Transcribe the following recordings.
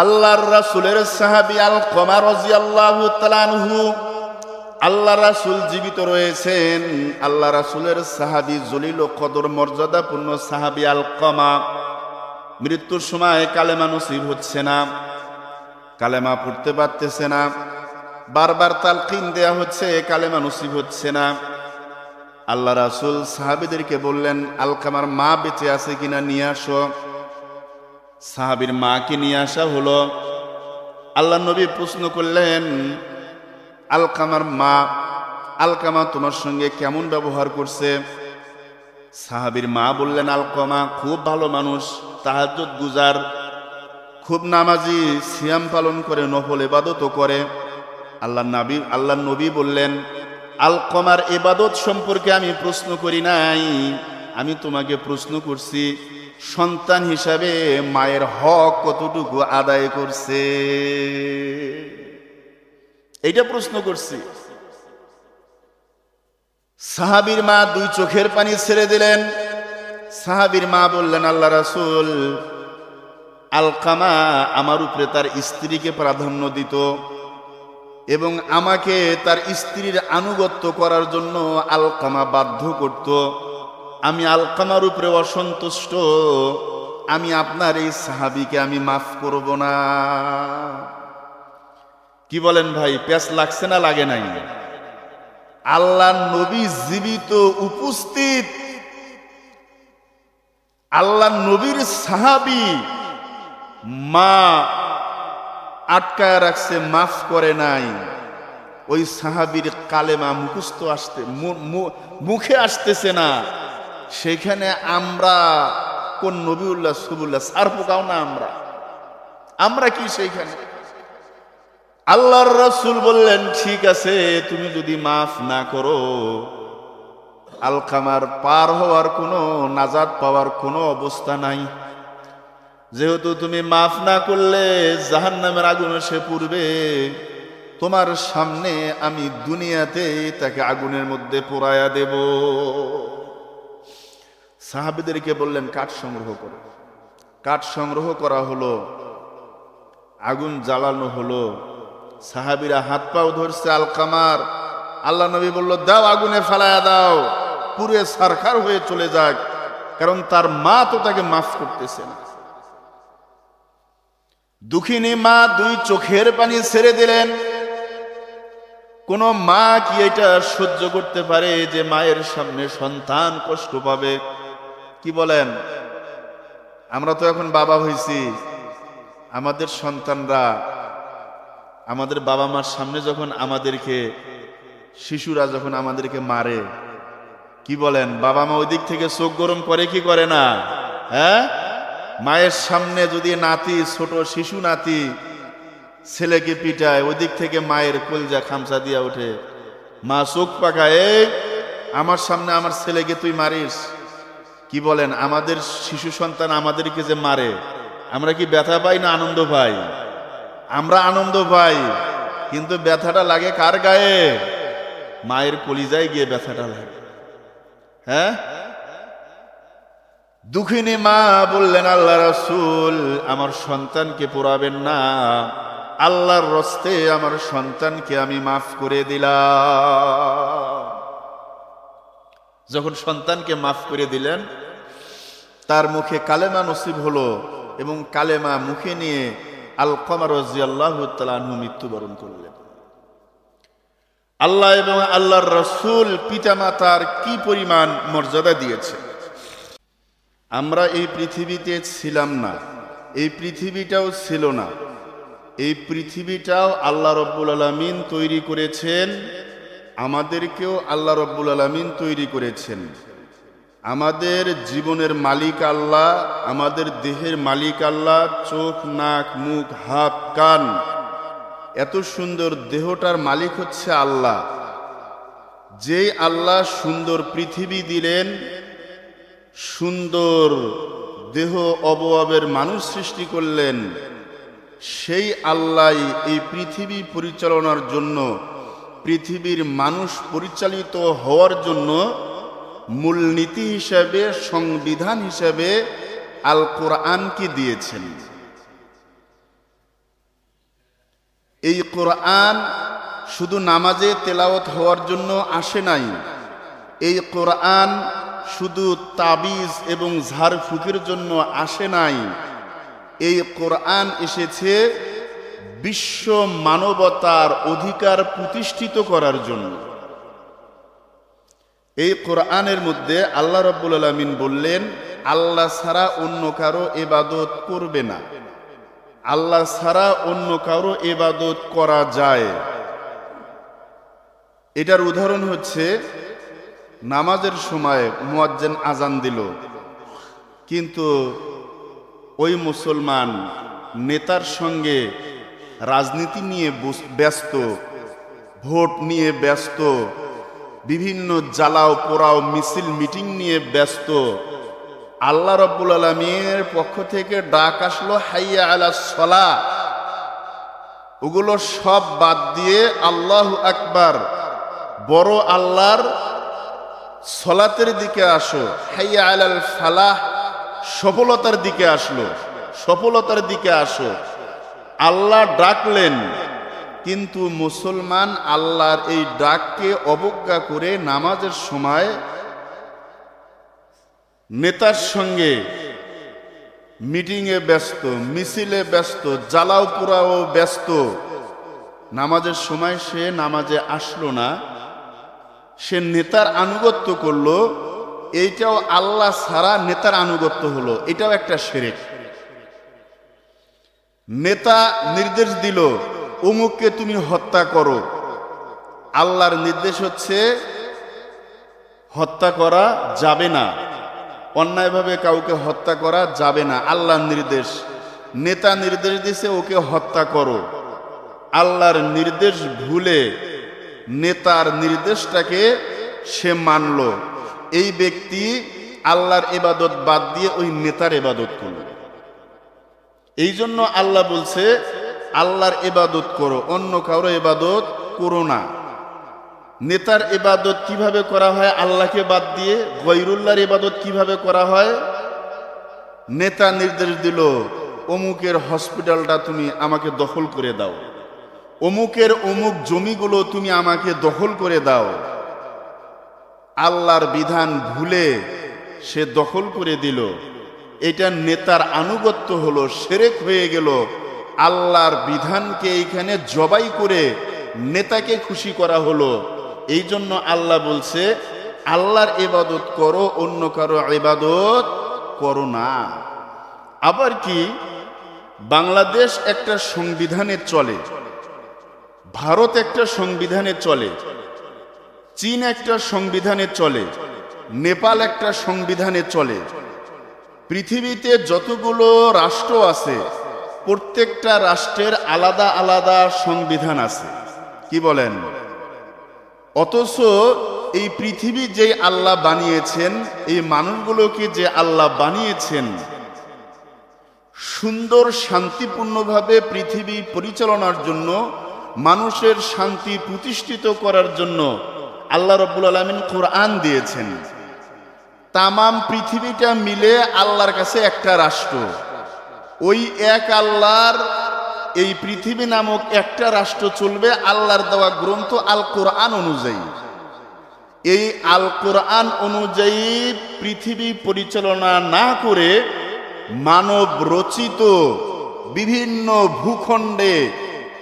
আল্লাহর রাসূলের সাহাবী আলকমা রাদিয়াল্লাহু তাআলা আনহু, আল্লাহ রাসূল জীবিত রয়েছেন। আল্লাহ রাসূলের সাহাবী জলিল ও কদর মর্যাদাপূর্ণ সাহাবী আলকমা মৃত্যুর সময় কালেমা নসিব হচ্ছে না, কালেমা পড়তে পারতেছে না, বারবার তালকিন দেয়া হচ্ছে, কালেমা নসিব হচ্ছে না। আল্লাহ রাসূল সাহাবীদেরকে বললেন, আলকামার মা বেঁচে আছে কিনা নিয়ে আসো। সাহাবীর মাকে নিয়ে আসা হলো। আল্লাহ নবী প্রশ্ন করলেন, আলকামার মা, আলকামা তোমার সঙ্গে কেমন ব্যবহার করছে? সাহাবীর মা বললেন, আলকামা খুব ভালো মানুষ, তাহাজ্জুদ গুজার, খুব নামাজি, সিয়াম পালন করে, নফল ইবাদতও করে। আল্লাহ নবী বললেন, আলকামার ইবাদত সম্পর্কে আমি প্রশ্ন করি নাই, আমি তোমাকে প্রশ্ন করছি সন্তান হিসাবে মায়ের হক কতটুকু আদায় করছে, এইটা প্রশ্ন করছি। সাহাবীর মা দুই চোখের পানি ছেড়ে দিলেন। সাহাবীর মা বললেন, আল্লাহ রাসূল, আলকামা আমার উপরে তার স্ত্রীকে প্রাধান্য দিত এবং আমাকে তার স্ত্রীর আনুগত্য করার জন্য আলকামা বাধ্য করত। আমি আলকামার উপরে অসন্তুষ্ট, আমি আপনার এই সাহাবীকে আমি মাফ করব না। কি বলেন ভাই, পেঁচ লাগছে না লাগে নাই? আল্লাহ নবী জীবিত উপস্থিত, আল্লাহ নবীর সাহাবী মা আটকায় রাখছে, মাফ করে নাই। ওই সাহাবীর কালেমা মুখস্থ আসতে মুখে আসতেছে না। সেখানে আমরা কোন নবীউল্লাহ সুবুল্লাহ সার পোকাও না, আমরা কি সেইখানে? আল্লাহর রাসূল বললেন, ঠিক আছে, তুমি যদি মাফ না করো, আলকামার পার হওয়ার কোনো, নাজাত পাওয়ার কোনো অবস্থা নাই। যেহেতু তুমি মাফ না করলে জাহান্নামের আগুনে সে পুড়বে, তোমার সামনে আমি দুনিয়াতে তাকে আগুনের মধ্যে পোড়ায়া দেব। সাহাবীদেরকে বললেন, কাঠ সংগ্রহ করো। কাঠ সংগ্রহ করা হলো, আগুন জ্বালানো হলো। সাহাবীরা হাত পাও ধরছে আলকামার। আল্লাহ নবী বলল, দাও, আগুনে ফেলায়া দাও, পুরে সারখার হয়ে চলে যাক, কারণ তার মা তো তাকে মাফ করতেছে না। দুঃখিনী মা দুই চোখের পানি ছেড়ে দিলেন। কোন মা কি এটা সহ্য করতে পারে যে মায়ের সামনে সন্তান কষ্ট পাবে? কি বলেন? আমরা তো এখন বাবা হয়েছি, আমাদের সন্তানরা আমাদের বাবা মার সামনে যখন আমাদেরকে, শিশুরা যখন আমাদেরকে মারে, কি বলেন? বাবা মা ওই দিক থেকে চোখ গরম করে কি করে না? হ্যাঁ, মায়ের সামনে যদি নাতি, ছোট শিশু নাতি ছেলেকে পিটায়, ওই দিক থেকে মায়ের কলজা খামচা দিয়া ওঠে। মা চোখ পাকায়, এই আমার সামনে আমার ছেলেকে তুই মারিস? কি বলেন? আমাদের শিশু সন্তান আমাদেরকে যে মারে, আমরা কি ব্যথা পাই না আনন্দ পাই? আমরা আনন্দ পাই, কিন্তু ব্যথাটা লাগে কার গায়ে? মায়ের কলিজায় গিয়ে ব্যথাটা লাগে। হ্যাঁ, দুঃখিনী মা বললেন, আল্লাহ রাসূল, আমার সন্তানকে পোড়াবেন না, আল্লাহর রস্তে আমার সন্তানকে আমি মাফ করে দিলাম। যখন সন্তানকে মাফ করে দিলেন, তার মুখে কালেমা নসিব হলো এবং কালেমা মুখে নিয়ে আলকামা রাদিয়াল্লাহু তাআলা আনহু মৃত্যুবরণ করলেন। আল্লাহ এবং আল্লাহর রাসূল পিতামাতার কি পরিমাণ মর্যাদা দিয়েছে। আমরা এই পৃথিবীতে ছিলাম না, এই পৃথিবীটাও ছিল না, এই পৃথিবীটাও আল্লাহ রাব্বুল আলামিন তৈরি করেছেন, আমাদেরকেও আল্লাহ রাব্বুল আলামিন তৈরি করেছেন। আমাদের জীবনের মালিক আল্লাহ, আমাদের দেহের মালিক আল্লাহ। চোখ, নাক, মুখ, হাত, কান, এত সুন্দর দেহটার মালিক হচ্ছে আল্লাহ। যেই আল্লাহ সুন্দর পৃথিবী দিলেন, সুন্দর দেহ অবয়বের মানুষ সৃষ্টি করলেন, সেই আল্লাহ এই পৃথিবী পরিচালনার জন্য, পৃথিবীর মানুষ পরিচালিত হওয়ার জন্য মূলনীতি হিসাবে, সংবিধান হিসাবে আল কোরআনকে দিয়েছেন। এই কোরআন শুধু নামাজে তেলাওয়াত হওয়ার জন্য আসে নাই। এই কোরআন শুধু তাবিজ এবং ঝাড়ফুঁকের জন্য আসে নাই। এই কোরআন এসেছে বিশ্ব মানবতার অধিকার প্রতিষ্ঠিত করার জন্য। এই কোরআনের মধ্যে আল্লাহ রাব্বুল আলামিন বললেন, আল্লাহ ছাড়া অন্য কারো ইবাদত করবে না। আল্লাহ ছাড়া অন্য কারো ইবাদত করা যায়। এটার উদাহরণ হচ্ছে, নামাজের সময় মুয়াজ্জিন আজান দিল, কিন্তু ওই মুসলমান নেতার সঙ্গে রাজনীতি নিয়ে ব্যস্ত, ভোট নিয়ে ব্যস্ত, বিভিন্ন জ্বালাও পোড়াও মিছিল মিটিং নিয়ে ব্যস্ত। আল্লাহ রাব্বুল আলামিনের পক্ষ থেকে ডাক আসলো, হাইয়া আলাস সালাহ, ওগুলো সব বাদ দিয়ে আল্লাহু আকবার, বড় আল্লাহর সালাতের দিকে আসো। হাইয়া আলাল ফালাহ, সফলতার দিকে আসলো, সফলতার দিকে আসো। আল্লাহ ডাকলেন, কিন্তু মুসলমান আল্লাহর এই ডাককে অবজ্ঞা করে নামাজের সময় নেতার সঙ্গে মিটিংয়ে ব্যস্ত, মিছিলে ব্যস্ত, জ্বালাও পোড়াও ব্যস্ত। নামাজের সময় সে নামাজে আসলো না, সে নেতার আনুগত্য করলো। এইটাও আল্লাহ ছাড়া নেতার আনুগত্য হলো, এটাও একটা শিরক। নেতা নির্দেশ দিল, অমুককে তুমি হত্যা করো। আল্লাহর নির্দেশ হচ্ছে হত্যা করা যাবে না, অন্যায়ভাবে কাউকে হত্যা করা যাবে না, আল্লাহর নির্দেশ। নেতা নির্দেশ দিছে ওকে হত্যা করো। আল্লাহর নির্দেশ ভুলে নেতার নির্দেশটাকে সে মানল। এই ব্যক্তি আল্লাহর ইবাদত বাদ দিয়ে ওই নেতার ইবাদত করল। এই জন্য আল্লাহ বলছে, আল্লাহর ইবাদত করো, অন্য কারো ইবাদত করো না। নেতার ইবাদত কিভাবে করা হয় আল্লাহকে বাদ দিয়ে? গয়রুল্লাহর ইবাদত কিভাবে করা হয়? নেতা নির্দেশ দিল, অমুকের হসপিটালটা তুমি আমাকে দখল করে দাও, অমুকের অমুক জমিগুলো তুমি আমাকে দখল করে দাও। আল্লাহর বিধান ভুলে সে দখল করে দিল। এটা নেতার আনুগত্য হলো, শিরক হয়ে গেল। আল্লাহর বিধানকে এইখানে জবাই করে নেতাকে খুশি করা হলো। এই জন্য আল্লাহ বলছে, আল্লাহর ইবাদত করো, অন্য কারো ইবাদত করো না। আবার কি, বাংলাদেশ একটা সংবিধানে চলে, ভারত একটা সংবিধানে চলে, চীন একটা সংবিধানে চলে, নেপাল একটা সংবিধানে চলে। পৃথিবীতে যতগুলো রাষ্ট্র আছে, প্রত্যেকটা রাষ্ট্রের আলাদা আলাদা সংবিধান আছে। কি বলেন? অথচ এই পৃথিবী যে আল্লাহ বানিয়েছেন, এই মানুষগুলোকে যে আল্লাহ বানিয়েছেন, সুন্দর শান্তিপূর্ণভাবে পৃথিবী পরিচালনার জন্য, মানুষের শান্তি প্রতিষ্ঠিত করার জন্য আল্লাহ রাব্বুল আলামিন কোরআন দিয়েছেন। তামাম পৃথিবীটা মিলে আল্লাহর কাছে একটা রাষ্ট্র। ওই এক আল্লাহর এই পৃথিবী নামক একটা রাষ্ট্র চলবে আল্লাহর দেওয়া গ্রন্থ আল কোরআন অনুযায়ী। এই আল কোরআন অনুযায়ী পৃথিবী পরিচালনা না করে মানব রচিত বিভিন্ন ভূখণ্ডে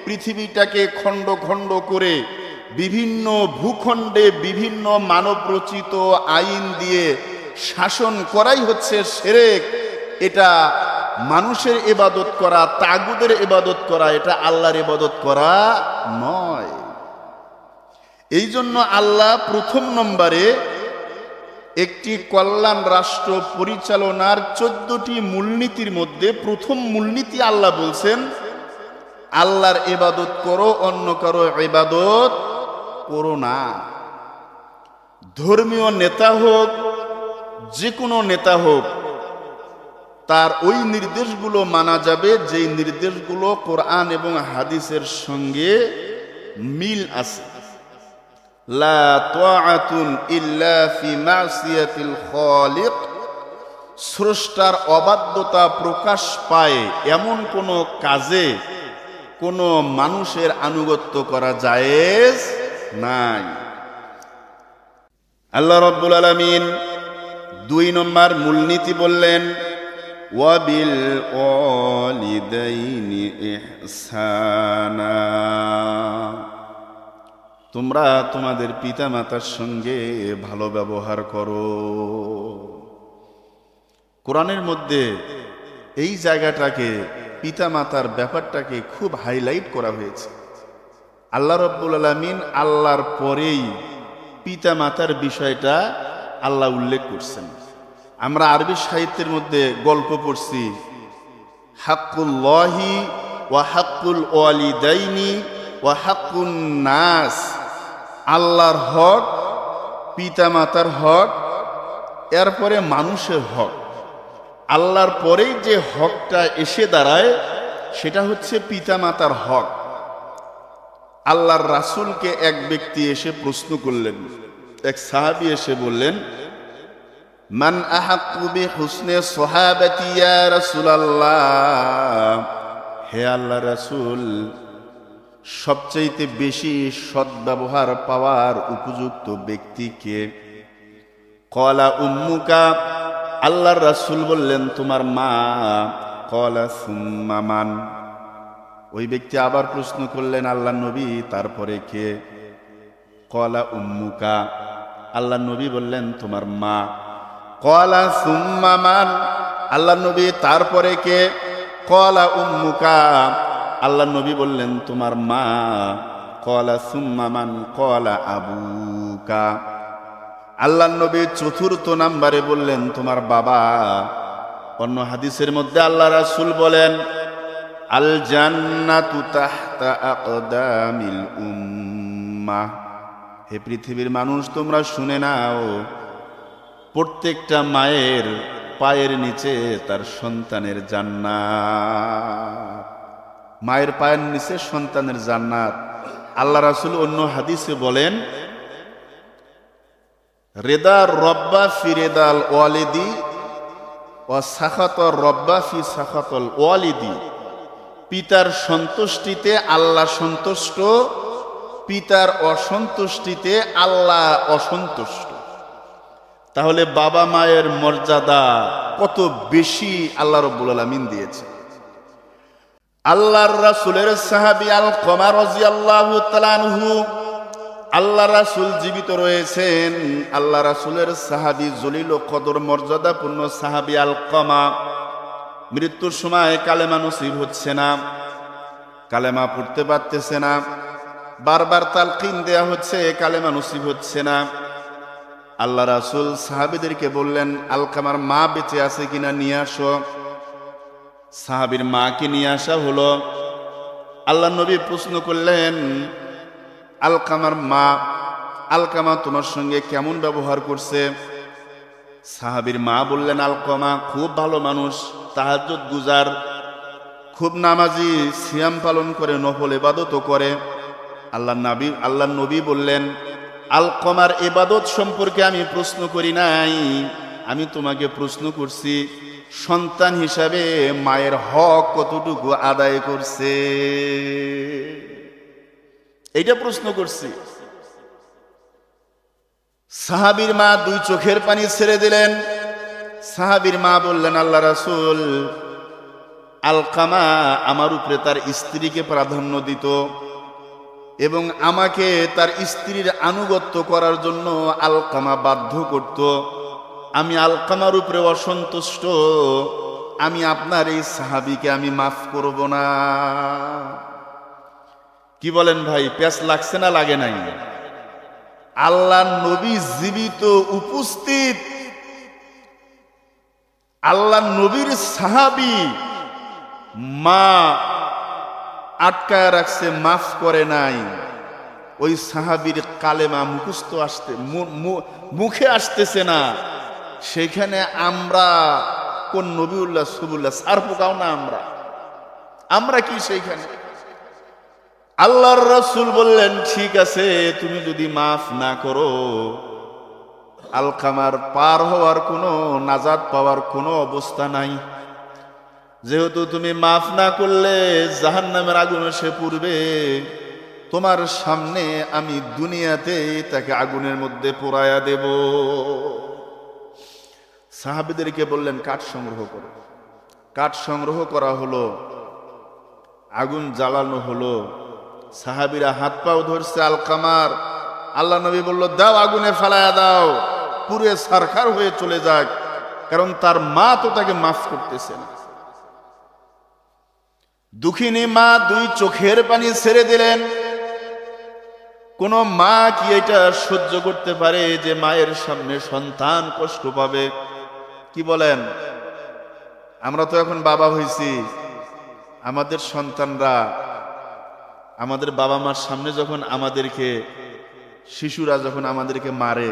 পৃথিবীটাকে খণ্ড খণ্ড করে বিভিন্ন ভূখণ্ডে বিভিন্ন মানব রচিত আইন দিয়ে শাসন করাই হচ্ছে শিরক। এটা মানুষের ইবাদত করা, তাগুদের ইবাদত করা, এটা আল্লাহর ইবাদত করা নয়। এই জন্য আল্লাহ প্রথম নম্বরে একটি কল্যাণ রাষ্ট্র পরিচালনার 14টি মূলনীতির মধ্যে প্রথম মূলনীতি আল্লাহ বলছেন, আল্লাহর ইবাদত করো, অন্য কারো ইবাদত করো না। ধর্মীয় নেতা হোক, যে কোনো নেতা হোক, তার ওই নির্দেশগুলো মানা যাবে যেই নির্দেশগুলো কোরআন এবং হাদিসের সঙ্গে মিল আছে। লা তাআতুন ইল্লা ফি মাসিয়াতিল খালিক, স্রষ্টার অবাধ্যতা প্রকাশ পায় এমন কোনো কাজে কোনো মানুষের আনুগত্য করা জায়েজ নাই। আল্লাহ রাব্বুল আলামিন 2 নম্বর মূলনীতি বললেন, ওয়াবিল ওয়ালিদাইনি ইহসানা, তোমরা তোমাদের পিতামাতার সঙ্গে ভালো ব্যবহার করো। কোরআনের মধ্যে এই জায়গাটাকে, পিতামাতার ব্যাপারটাকে খুব হাইলাইট করা হয়েছে। আল্লাহ রাব্বুল আলামিন আল্লাহর পরেই পিতামাতার বিষয়টা আল্লাহ উল্লেখ করছেন। আমরা আরবি সাহিত্যের মধ্যে গল্প পড়ছি, হাক্কুল্লাহি ওয়া হাক্কুল ওয়ালিদাইনি ওয়া হাক্কুন নাস, আল্লাহর হক, পিতামাতার হক, এরপরে মানুষের হক। আল্লাহর পরেই যে হকটা এসে দাঁড়ায় সেটা হচ্ছে পিতামাতার হক। আল্লাহর রাসূলকে এক ব্যক্তি এসে প্রশ্ন করলেন, এক সাহাবী এসে বললেন, মান আহাক্কু বিহুসনি সাহাবাতি ইয়া রাসূলুল্লাহ, হে আল্লাহর রাসূল, সবচাইতে বেশি সদ্ব্যবহার পাওয়ার উপযুক্ত ব্যক্তি কে? ক্বালা উম্মুকা, আল্লাহর রাসূল বললেন তোমার মা। ক্বালা সুম্মা মান, ওই ব্যক্তি আবার প্রশ্ন করলেন, আল্লাহর নবী তারপরে কে? ক্বালা উম্মুকা, আল্লাহর নবী বললেন তোমার মা। ক্বালা সুম্মা মান, আল্লাহর নবী তারপরে কে? ক্বালা উম্মুকা, আল্লাহর নবী বললেন তোমার মা। ক্বালা সুম্মা মান, ক্বালা আবুকা, আল্লাহর নবী চতুর্থ নাম্বারে বললেন তোমার বাবা। অন্য হাদিসের মধ্যে আল্লাহ রাসূল বলেন, আল জান্নাতু তাহতা আকদামিল উম্মাহ, হে পৃথিবীর মানুষ তোমরা শুনে নাও, প্রত্যেকটা মায়ের পায়ের নিচে তার সন্তানের জান্নাত। মায়ের পায়ের নিচে সন্তানের জান্নাত। আল্লাহ রাসূল অন্য হাদিসে বলেন, রেদার রব্বা ফি রেদাল ওয়ালিদি ওয়া সাখাতর রব্বা ফি সাখাতল ওয়ালিদি, পিতার সন্তুষ্টিতে আল্লাহ সন্তুষ্ট, পিতার অসন্তুষ্টিতে আল্লাহ অসন্তুষ্ট। তাহলে বাবা মায়ের মর্যাদা কত বেশি আল্লাহ রাব্বুল আলামিন দিয়েছে। আল্লাহর রাসূলের সাহাবী আলকমা রাদিয়াল্লাহু তাআলা আনহু, আল্লাহ রাসূল জীবিত রয়েছেন। আল্লাহ রাসূলের সাহাবী জলিল ও কদর মর্যাদাপূর্ণ সাহাবী আলকমা মৃত্যুর সময় কালেমা নসিব হচ্ছে না, কালেমা পড়তে পারতেছে না, বারবার তালকিন দেয়া হচ্ছে, কালেমা নসিব হচ্ছে না। আল্লাহ রাসূল সাহাবীদেরকে বললেন, আলকামার মা বেঁচে আছে কিনা নিয়ে আসো। সাহাবীর মাকে নিয়ে আসা হলো। আল্লাহ নবী প্রশ্ন করলেন, আলকামার মা, আলকামা তোমার সঙ্গে কেমন ব্যবহার করছে? সাহাবীর মা বললেন, আলকামা খুব ভালো মানুষ, তাহাজ্জুদ গুজার, খুব নামাজি, সিয়াম পালন করে, নফল ইবাদতও করে। আল্লাহ নবী বললেন, আলকামার ইবাদত সম্পর্কে আমি প্রশ্ন করি নাই, আমি তোমাকে প্রশ্ন করছি সন্তান হিসাবে মায়ের হক কতটুকু আদায় করছে, এইটা প্রশ্ন করছি। সাহাবীর মা 2 চোখের পানি ছেড়ে দিলেন। সাহাবীর মা বললেন, আল্লাহ রাসূল, আলকামা আমার উপরে তার স্ত্রীকে প্রাধান্য দিত এবং আমাকে তার স্ত্রীর আনুগত্য করার জন্য আলকামা বাধ্য করত। আমি আলকামার উপরে অসন্তুষ্ট, আমি আপনার এই সাহাবীকে আমি মাফ করব না। কি বলেন ভাই, প্যাঁচ লাগছে না লাগে নাই? আল্লাহর নবী জীবিত উপস্থিত, আল্লাহর নবীর সাহাবী মা আটকায় রাখছে, মাফ করে নাই। ওই সাহাবীর কালেমা মুখস্থ মুখে আসতেছে না। সেখানে আমরা কোন নবিউল্লাহ সুবুল্লাহ সার পোকাও না, আমরা কি সেইখানে? আল্লাহর রাসূল বললেন, ঠিক আছে, তুমি যদি মাফ না করো, আলকামার পার হওয়ার কোনো, নাজাত পাওয়ার কোনো অবস্থা নাই। যেহেতু তুমি মাফ না করলে জাহান্নামের আগুনে সে পুড়বে, তোমার সামনে আমি দুনিয়াতে তাকে আগুনের মধ্যে পোড়ায়া দেব। সাহাবীদেরকে বললেন কাঠ সংগ্রহ করো। কাঠ সংগ্রহ করা হলো, আগুন জ্বালানো হলো। সাহাবীরা হাত পাও ধরছে আলকামার। আল্লাহ নবী বলল, দাও আগুনে ফেলায়া দাও, পুরে সারখার হয়ে চলে যাক, কারণ তার মা তো তাকে মাফ করতেছে না। দুঃখিনী মা দুই চোখের পানি ছেড়ে দিলেন। কোন মা কি এটা সহ্য করতে পারে যে মায়ের সামনে সন্তান কষ্ট পাবে? কি বলেন? আমরা তো এখন বাবা হইছি, আমাদের সন্তানরা আমাদের বাবা মার সামনে যখন আমাদেরকে, শিশুরা যখন আমাদেরকে মারে,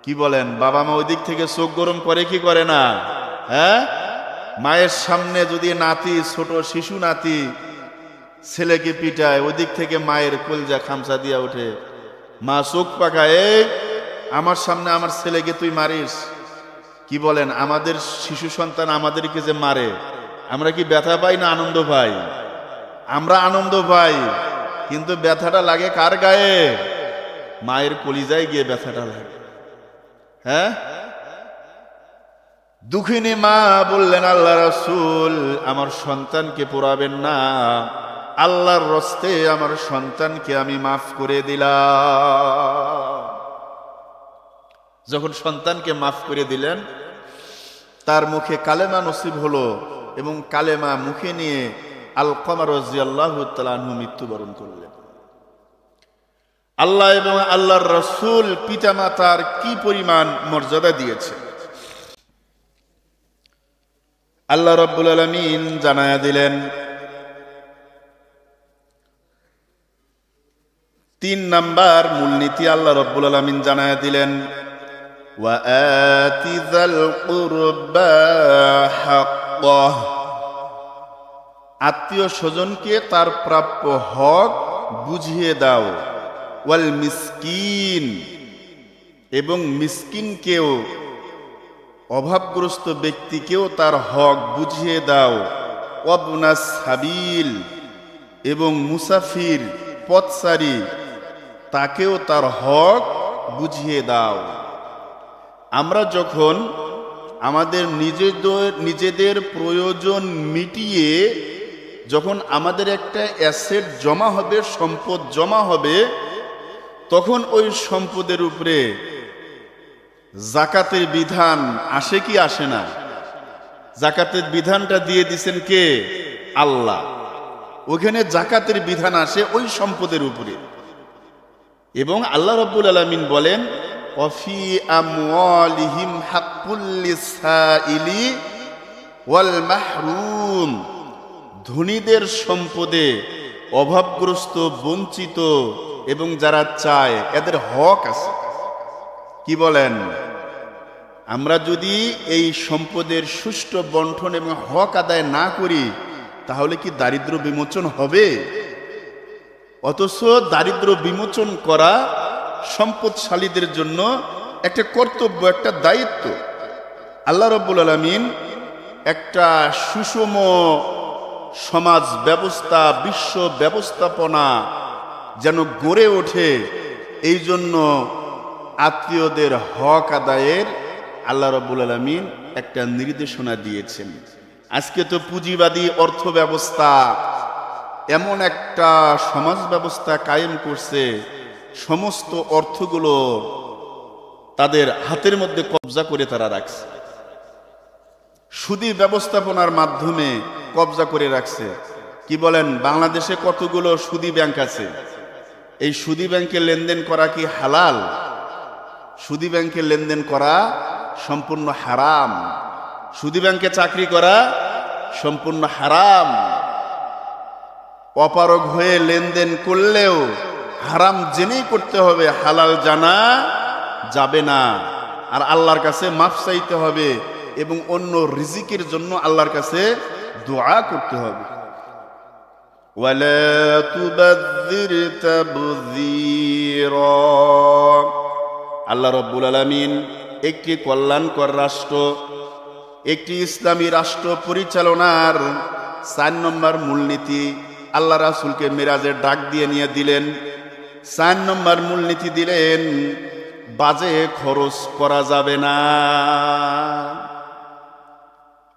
কি বলেন? বাবা মা ওই দিক থেকে চোখ গরম করে কি করে না? হ্যাঁ, মায়ের সামনে যদি নাতি, ছোট শিশু নাতি ছেলেকে পিটায়, ওই দিক থেকে মায়ের কলজা খামচা দিয়া ওঠে। মা চোখ পাকায়, এই আমার সামনে আমার ছেলেকে তুই মারিস? কি বলেন? আমাদের শিশু সন্তান আমাদেরকে যে মারে, আমরা কি ব্যথা পাই না আনন্দ পাই? আমরা আনন্দ পাই, কিন্তু ব্যথাটা লাগে কার গায়ে? মায়ের কলিজায় গিয়ে ব্যথাটা লাগে। হ্যাঁ, দুঃখিনী মা বললেন, আল্লাহ রাসূল আমার সন্তানকে পোড়াবেন না, আল্লাহর রস্তে আমার সন্তানকে আমি মাফ করে দিলাম। যখন সন্তানকে মাফ করে দিলেন, তার মুখে কালেমা নসিব হলো এবং কালেমা মুখে নিয়ে আলকামা রাদিয়াল্লাহু তাআলা আনহু মৃত্যুবরণ করলেন। আল্লাহ এবং আল্লাহর রাসূল পিতামাতার কি পরিমাণ মর্যাদা দিয়েছে আল্লাহ রাব্বুল আলামিন জানায়া দিলেন। 3 নাম্বার মূলনীতি আল্লাহ রাব্বুল আলামিন জানায়া দিলেন, ওয়া আতিযাল কুরবা হাক্কাহ, আত্মীয় স্বজনকে তার প্রাপ্য হক বুঝিয়ে দাও। ওয়াল মিসকিন, এবং মিসকিনকেও, অভাবগ্রস্ত ব্যক্তিকেও তার হক বুঝিয়ে দাও। ওয়াবনাস সাবিল, এবং মুসাফির পথচারী তাকেও তার হক বুঝিয়ে দাও। আমরা যখন আমাদের নিজেদের প্রয়োজন মিটিয়ে যখন আমাদের একটা অ্যাসেট জমা হবে, সম্পদ জমা হবে, তখন ওই সম্পদের উপরে জাকাতের বিধান আসে কি আসে না? জাকাতের বিধানটা দিয়ে দিছেন কে? আল্লাহ। ওখানে জাকাতের বিধান আসে ওই সম্পদের উপরে। এবং আল্লাহ রাব্বুল আলামিন বলেন, ওয়াফি আমওয়ালিহিম হাক্কুল লিসাইলি ওয়াল মাহরুম, ধনীদের সম্পদে অভাবগ্রস্ত, বঞ্চিত এবং যারা চায় এদের হক আছে। কি বলেন? আমরা যদি এই সম্পদের সুষ্ঠু বন্টন এবং হক আদায় না করি, তাহলে কি দারিদ্র বিমোচন হবে? অথচ দারিদ্র বিমোচন করা সম্পদশালীদের জন্য একটা কর্তব্য, একটা দায়িত্ব। আল্লাহ রাব্বুল আলামিন একটা সুষম সমাজ ব্যবস্থা, বিশ্ব ব্যবস্থাপনা যেন গড়ে ওঠে, এই জন্য আত্মীয়দের হক আদায়ের আল্লাহ রাব্বুল আলামিন একটা নির্দেশনা দিয়েছেন। আজকে তো পুঁজিবাদী অর্থ ব্যবস্থা এমন একটা সমাজ ব্যবস্থা কায়েম করছে, সমস্ত অর্থগুলো তাদের হাতের মধ্যে কবজা করে তারা রাখছে, সুদী ব্যবস্থাপনার মাধ্যমে কবজা করে রাখছে। কি বলেন? বাংলাদেশে কতগুলো সুদী ব্যাংক আছে? এই সুদী ব্যাংকে লেনদেন করা কি হালাল? সুদী ব্যাংকে লেনদেন করা সম্পূর্ণ হারাম। সুদী ব্যাংকে চাকরি করা সম্পূর্ণ হারাম। অপারগ হয়ে লেনদেন করলেও হারাম জেনেই করতে হবে, হালাল জানা যাবে না। আর আল্লাহর কাছে মাফ চাইতে হবে এবং অন্য রিজিকের জন্য আল্লাহর কাছে দোয়া করতে হবে। ওয়ালা তুবাযযির তাবযীরা, আল্লাহ রাব্বুল আলামিন একটি কল্যাণকর রাষ্ট্র একটি ইসলামী রাষ্ট্র পরিচালনার 4 নম্বর মূলনীতি আল্লাহ রাসূলকে মেরাজের ডাক দিয়ে নিয়ে দিলেন। 4 নম্বর মূলনীতি দিলেন, বাজে খরচ করা যাবে না।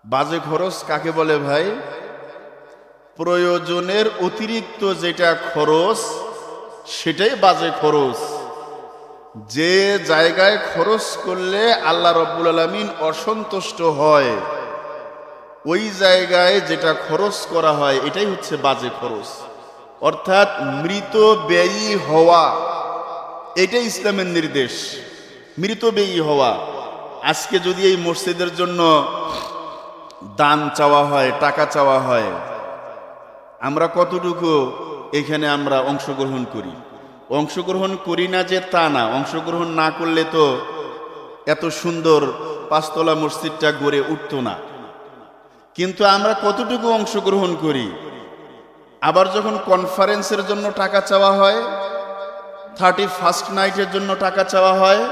বাজে খরচ কাকে বলে ভাই? প্রয়োজনের অতিরিক্ত যেটা খরচ সেটাই বাজে খরচ। যে জায়গায় খরচ করলে আল্লাহ রাব্বুল আলামিন অসন্তুষ্ট হয়, ওই জায়গায় যেটা খরচ করা হয় এটাই হচ্ছে বাজে খরচ, অর্থাৎ মৃত ব্যয়ী হওয়া। এটাই ইসলামের নির্দেশ, মৃত ব্যয়ী হওয়া। আজকে যদি এই মসজিদের জন্য দান চাওয়া হয়, টাকা চাওয়া হয়, আমরা কতটুকু এখানে আমরা অংশগ্রহণ করি? অংশগ্রহণ করি না যে তা না, অংশগ্রহণ না করলে তো এত সুন্দর 5 তলা মসজিদটা গড়ে উঠতো না। কিন্তু আমরা কতটুকু অংশগ্রহণ করি? আবার যখন কনফারেন্সের জন্য টাকা চাওয়া হয়, 31st নাইটের জন্য টাকা চাওয়া হয়,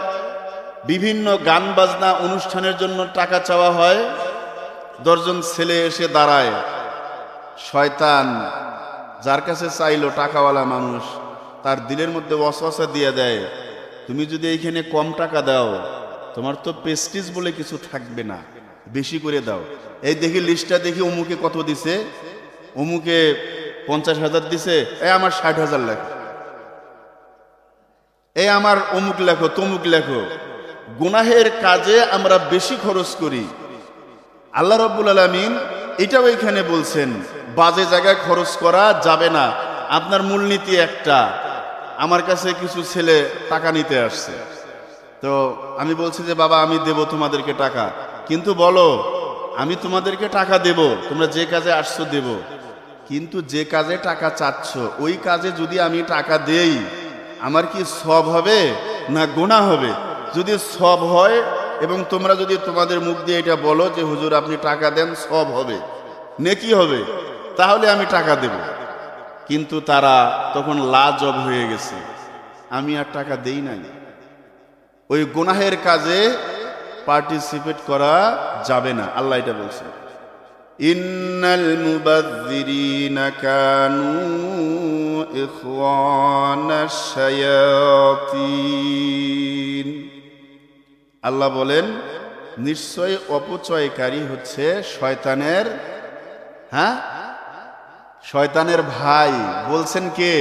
বিভিন্ন গান বাজনা অনুষ্ঠানের জন্য টাকা চাওয়া হয়, 10 জন ছেলে এসে দাঁড়ায়। শয়তান যার কাছে চাইলো, টাকাওয়ালা মানুষ, তার দিলের মধ্যে ওয়াসওয়াসা দিয়ে দেয়, তুমি যদি এইখানে কম টাকা দাও তোমার তো প্রেস্টিজ বলে কিছু থাকবে না, বেশি করে দাও। এই দেখি লিস্টটা দেখি, অমুকে কত দিছে, অমুকে 50,000 দিছে, এই আমার 60,000 লেখো, এই আমার অমুক লেখো, তমুক লেখো। গুনাহের কাজে আমরা বেশি খরচ করি। আল্লাহ রাব্বুল আলামিন এটাও এখানে বলছেন, বাজে জায়গায় খরচ করা যাবে না। আপনার মূলনীতি একটা, আমার কাছে কিছু ছেলে টাকা নিতে আসছে, তো আমি বলছি যে বাবা আমি দেব তোমাদেরকে টাকা, কিন্তু বলো আমি তোমাদেরকে টাকা দেব, তোমরা যে কাজে আসছো দেব, কিন্তু যে কাজে টাকা চাচ্ছ ওই কাজে যদি আমি টাকা দেই আমার কি সওয়াব হবে না গুনাহ হবে? যদি সওয়াব হয় এবং তোমরা যদি তোমাদের মুখ দিয়ে এটা বলো যে হুজুর আপনি টাকা দেন, সওয়াব হবে, নেকি হবে, তাহলে আমি টাকা দেব। কিন্তু তারা তখন লাজব হয়ে গেছে, আমি আর টাকা দেই নাই। ওই গুনাহের কাজে পার্টিসিপেট করা যাবে না, আল্লাহ এটা বলছে। ইন্নাল মুবাযযিরিনা কানু ইখওয়ানাশ শায়াতিন। আল্লাহ বলেন নিশ্চয় অপচয়কারী হচ্ছে শয়তানের, শয়তানের ভাই। বলছেন কে?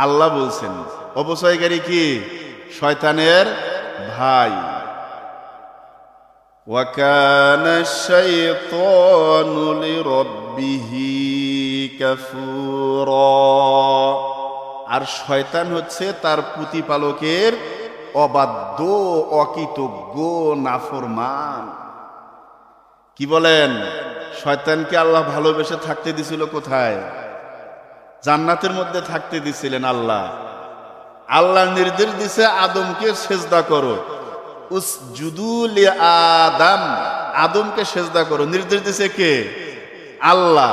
আল্লাহ বলছেন অপচয়কারী কি? শয়তানের ভাই। ওয়া কানাশ শাইতানু লিরাব্বিহি কাফুরা। আর শয়তান হচ্ছে তার প্রতিপালকের অবাধ্য, অকৃতজ্ঞ, নাফরমান। কি বলেন? শয়তানকে আল্লাহ ভালোবেসে থাকতে দিছিল কোথায়? জান্নাতের মধ্যে থাকতে দিছিলেন আল্লাহ। আল্লাহ নির্দেশ দিছে আদমকে সেজদা করো, উসজুদু লি আদম, আদমকে সেজদা করো। নির্দেশ দিছে কে? আল্লাহ।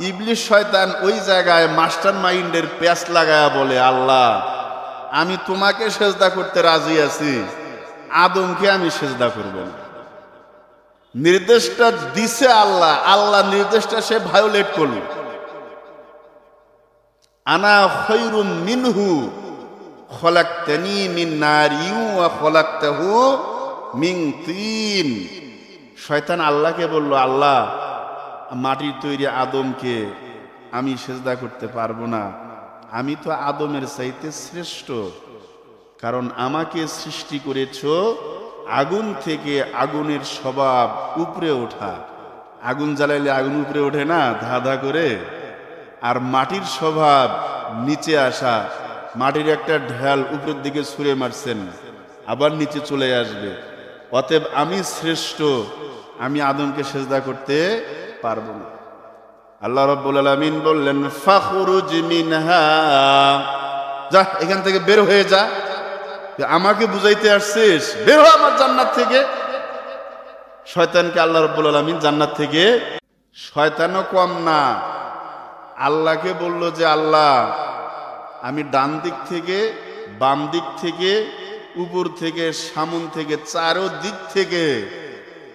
ইবলিস শয়তান ওই জায়গায় মাস্টার মাইন্ডের প্যাচ লাগায়া বলে, আল্লাহ আমি তোমাকে সেজদা করতে রাজি আছি, আদমকে আমি সেজদা করব না। নির্দেশটা দিছে আল্লাহ, আল্লাহ নির্দেশটা সে ভায়োলেট করল। আনা খায়রুম মিনহু খলাকতানি মিন নারিন ওয়া খলাকতাহু মিন তিন। শয়তান আল্লাহকে বলল, আল্লাহ মাটির তৈরি আদমকে আমি সেজদা করতে পারবো না, আমি তো আদমের চাইতে শ্রেষ্ঠ, কারণ আমাকে সৃষ্টি করেছো আগুন থেকে। আগুনের স্বভাব উপরে ওঠা, আগুন জ্বালাইলে আগুন উপরে ওঠে না ধা ধা করে, আর মাটির স্বভাব নিচে আসা। মাটির একটা ঢাল উপরের দিকে ছুঁড়ে মারছেন, আবার নিচে চলে আসবে। অতএব আমি শ্রেষ্ঠ, আমি আদমকে সেজদা করতে পারবো না। আল্লাহ রাব্বুল আলামিন বললেন ফাখরুজ মিনহা, যা এখান থেকে বের হয়ে যা, আমাকে বুঝাইতে আসছিস, বের হ আমার জান্নাত থেকে। শয়তানকে আল্লাহ রাব্বুল আলামিন জান্নাত থেকে, শয়তানও কম না, আল্লাহকে বলল যে আল্লাহ আমি ডান দিক থেকে, বাম দিক থেকে, উপর থেকে, সামন থেকে, চারো দিক থেকে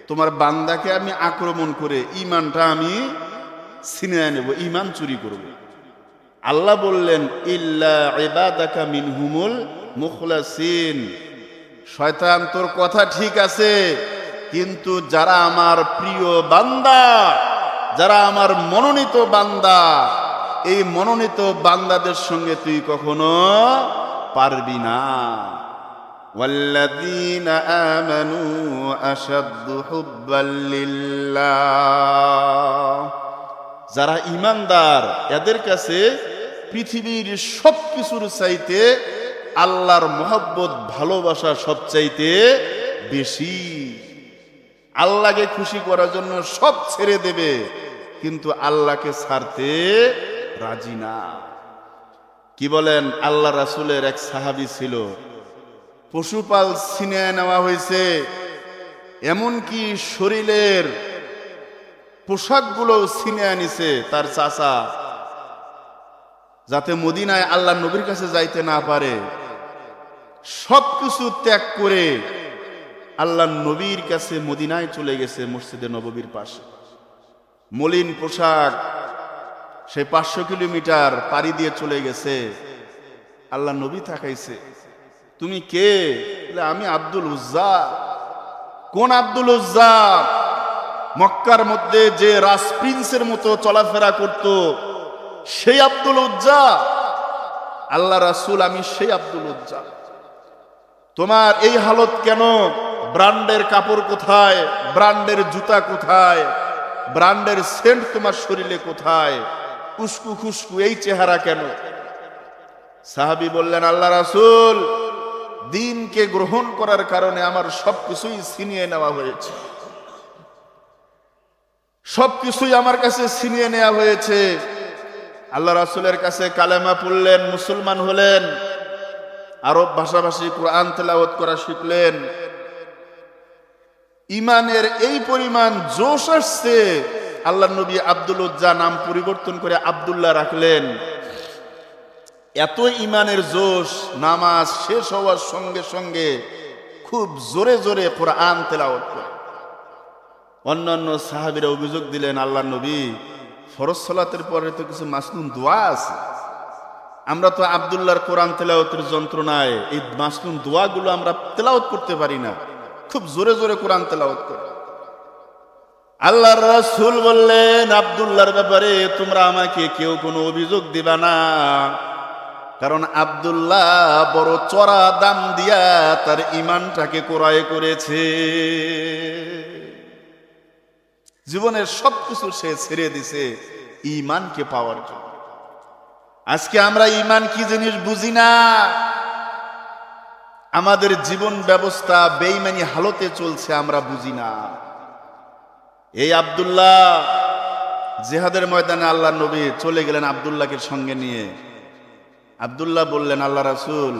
তোমার বান্দাকে আমি আক্রমণ করে ইমানটা আমি ছিনিয়ে নেব, ইমান চুরি করব। আল্লাহ বললেন ইল্লা ইবাদাকা মিনহুমুল মুখলাসিন, শয়তান তোর কথা ঠিক আছে, কিন্তু যারা আমার প্রিয় বান্দা, যারা আমার মনোনীত বান্দা, এই মনোনীত বান্দাদের সঙ্গে তুই কখনো পারবি না। ওয়াল্লাযীনা আমানু আশাদ্দু হুব্বাল লিল্লাহ, যারা ঈমানদার এদের কাছে পৃথিবীর সবকিছুর চাইতে আল্লাহর মহব্বত ভালোবাসা সবচাইতে বেশি। আল্লাহকে খুশি করার জন্য সব ছেড়ে দেবে, কিন্তু আল্লাহকে ছাড়তে রাজি না। কি বলেন, আল্লাহ রাসূলের এক সাহাবী ছিল, পশুপাল ছিনিয়ে নেওয়া হয়েছে, এমনকি শরীরের পোশাকগুলো ছিনিয়ে নিছে তার চাচা, যাতে মদিনায় আল্লাহ নবীর কাছে যাইতে না পারে। সবকিছু ত্যাগ করে আল্লাহ নবীর কাছে মদিনায় চলে গেছে, মসজিদে নববীর পাশে। মলিন পোশাক, সে 500 কিলোমিটার পাড়ি দিয়ে চলে গেছে। আল্লাহ নবী তাকাইছে, তুমি কে? আমি আব্দুল উজ্জা। কোন আব্দুল উজ্জা? মক্কার মধ্যে যে রাজ প্রিন্সের মতো চলাফেরা করত সেই আব্দুল উজ্জা। আল্লাহ রাসূল, আমি সেই আব্দুল উজ্জা। তোমার এই হালত কেন? ব্র্যান্ডের কাপড় কোথায়? ব্র্যান্ডের জুতা কোথায়? ব্র্যান্ডের সেন্ট তোমার শরীরে কোথায়? উস্কু খুস্কু এই চেহারা কেন? সাহাবী বললেন, আল্লাহ রাসূল, দ্বীনকে গ্রহণ করার কারণে আমার সবকিছুই ছিনিয়ে নেওয়া হয়েছে, সবকিছুই আমার কাছে ছিনিয়ে নেওয়া হয়েছে। আল্লাহ রাসূলের কাছে কালেমা পড়লেন, মুসলমান হলেন, আরব ভাষাভাষী কোরআন তেলাওয়াত করা শিখলেন। ইমানের এই পরিমাণ জোশ আসছে, আল্লাহ নবী আব্দুল উজ্জা নাম পরিবর্তন করে আব্দুল্লাহ রাখলেন। এত ইমানের জোশ, নামাজ শেষ হওয়ার সঙ্গে সঙ্গে খুব জোরে জোরে কোরআন তেলাওয়াত করে। অন্যান্য সাহাবীরা অভিযোগ দিলেন, আল্লাহ নবী, ফরজ সালাতের পরে তো কিছু মাসনুন দোয়া আছে, আমরা তো আব্দুল্লাহর কোরআন তেলাওয়াতের যন্ত্রণায় এই মাসনুন দোয়াগুলো আমরা তেলাওয়াত করতে পারি না, খুব জোরে জোরে কোরআন তেলাওয়াত করে। আল্লাহর রাসূল বললেন, আব্দুল্লাহর ব্যাপারে তোমরা আমাকে কেউ কোনো অভিযোগ দিবা না, কারণ আব্দুল্লাহ বড় চড়া দাম দিয়া তার ঈমানটাকে ক্রয় করেছে। জীবনের সবকিছু সে ছেড়ে দিছে ঈমানকে পাওয়ার জন্য। আজকে আমরা ঈমান কি জিনিস বুঝি না, আমাদের জীবন ব্যবস্থা বেঈমানি হালতে চলছে, আমরা বুঝি না। এই আব্দুল্লাহ জিহাদের ময়দানে আল্লাহ নবী চলে গেলেন আব্দুল্লাহকে সঙ্গে নিয়ে। আব্দুল্লাহ বললেন, আল্লাহ রাসূল,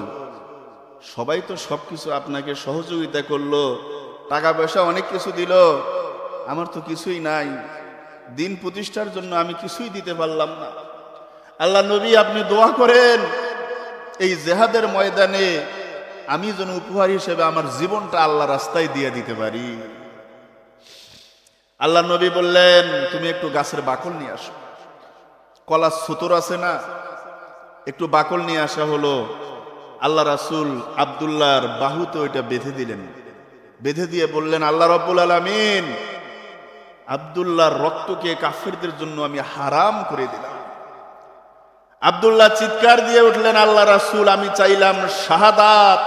সবাই তো সবকিছু আপনাকে সহযোগিতা করলো, টাকা পয়সা অনেক কিছু দিল, আমার তো কিছুই নাই, দিন প্রতিষ্ঠার জন্য আমি কিছুই দিতে পারলাম না। আল্লাহ নবী, আপনি দোয়া করেন এই জিহাদের ময়দানে আমি যেন উপহার হিসেবে আমার জীবনটা আল্লাহ রাস্তায় দিয়ে দিতে পারি। আল্লাহ নবী বললেন, তুমি একটু গাছের বাকল নিয়ে আসো, কলার ছুতর আছে না, একটু বাকল নিয়ে আসা হলো। আল্লাহ রাসূল আব্দুল্লাহর বাহুতে ওইটা বেঁধে দিলেন, বেঁধে দিয়ে বললেন, আল্লাহ রাব্বুল আলামিন, আব্দুল্লাহর রক্তকে কাফিরদের জন্য আমি হারাম করে দিলাম। আব্দুল্লাহ চিৎকার দিয়ে উঠলেন, আল্লাহ রাসূল, আমি চাইলাম শাহাদাত,